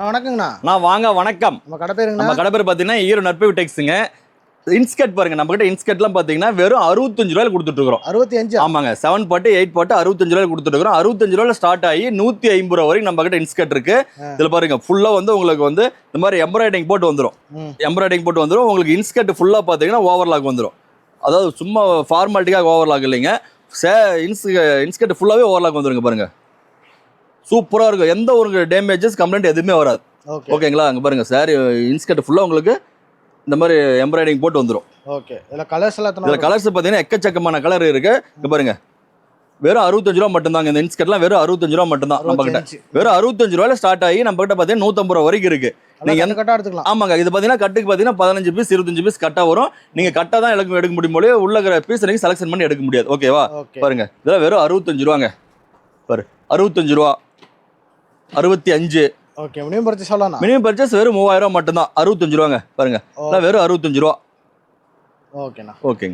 வணக்கங்கண்ணா. வாங்க வணக்கம். நம்ம கடை பேருங்கண்ணா. நம்ம கடை பேர் பார்த்தீங்கன்னா ஈரோ நட்பு டெக்ஸுங்க. இன்ஸ்கர்ட் பாருங்க, நம்ம கிட்ட இன்ஸ்கர்ட்லாம் பார்த்தீங்கன்னா வெறும் 65 ரூபாய்க்கு கொடுத்துட்டு இருக்கிறோம். 65? ஆமாங்க, 7 பாட்டு 8 பாட்டு 65 ரூபாய்க்கு கொடுத்துட்டு இருக்கிறோம். 65 ரூபாயில ஸ்டார்ட் ஆகி 150 ரூபா வரைக்கும் நம்ம கிட்ட இன்ஸ்கர்ட் இருக்கு. இதுல பாருங்க ஃபுல்லா வந்து உங்களுக்கு வந்து இந்த மாதிரி எம்ப்ராய்டிங் போட்டு வந்துடும். உங்களுக்கு இன்ஸ்கர்ட் ஃபுல்லா பார்த்தீங்கன்னா ஓவர்லாக் வந்துடும். அதாவது சும்மா ஃபார்மாலிட்டிக்காக ஓவர்லாக் இல்லைங்க, இன்ஸ்கர்ட் ஃபுல்லாவே ஓவர்லாக் வந்துருங்க பாருங்க. சூப்பரா இருக்கும், எந்த ஒரு டேமேஜஸ் கம்ப்ளைண்ட் எதுவுமே வராது. ஓகேங்களா? அங்க பாருங்க சாரி இன்ஸ்கர்ட் ஃபுல்லா உங்களுக்கு இந்த மாதிரி எம்ப்ராய்டிங் போட்டு வந்துடும். ஓகே. இதுல கலர்ஸ் எல்லாம் இதுல கலர்ஸ் பார்த்தீங்கன்னா எக்கச்சக்கமான கலர் இருக்கு. இங்க பாருங்க வெறும் 65 ரூபா மட்டும் தாங்க. இந்த இன்ஸ்கர்ட்லாம் வெறும் 65 ரூபா மட்டும் தான் நம்ம கிட்ட. வெறும் 65 ரூபாயில ஸ்டார்ட் ஆகி நம்ம கிட்ட பார்த்தீங்கன்னா 150 ரூபா வரைக்கும் இருக்கு. நீங்க எந்த கட்டா எடுத்துக்கலாம். ஆமாங்க, இது பார்த்தீங்கன்னா கட்டுக்கு பார்த்தீங்கன்னா 15 பீஸ் 25 பீஸ் கட்டா வரும். நீங்க கட்டா தான் எடுக்க முடியும் போல, உள்ள இருக்கிற பீஸ் நீங்க செலக்ஷன் பண்ணி எடுக்க முடியாது. ஓகேவா? பாருங்க இதெல்லாம் வெறும் 65 ரூபாங்க. பாரு 65 ரூபா, 65. ஓகே. மினிமம் பர்ச்சேஸ் சொல்லலாம். மினிமம் பர்ச்சேஸ் வெறும் 3000 ரூபா மட்டும் தான். 65 ரூபாங்க பாருங்க. வெறும் 65 ரூபா. ஓகேண்ணா. ஓகேங்க.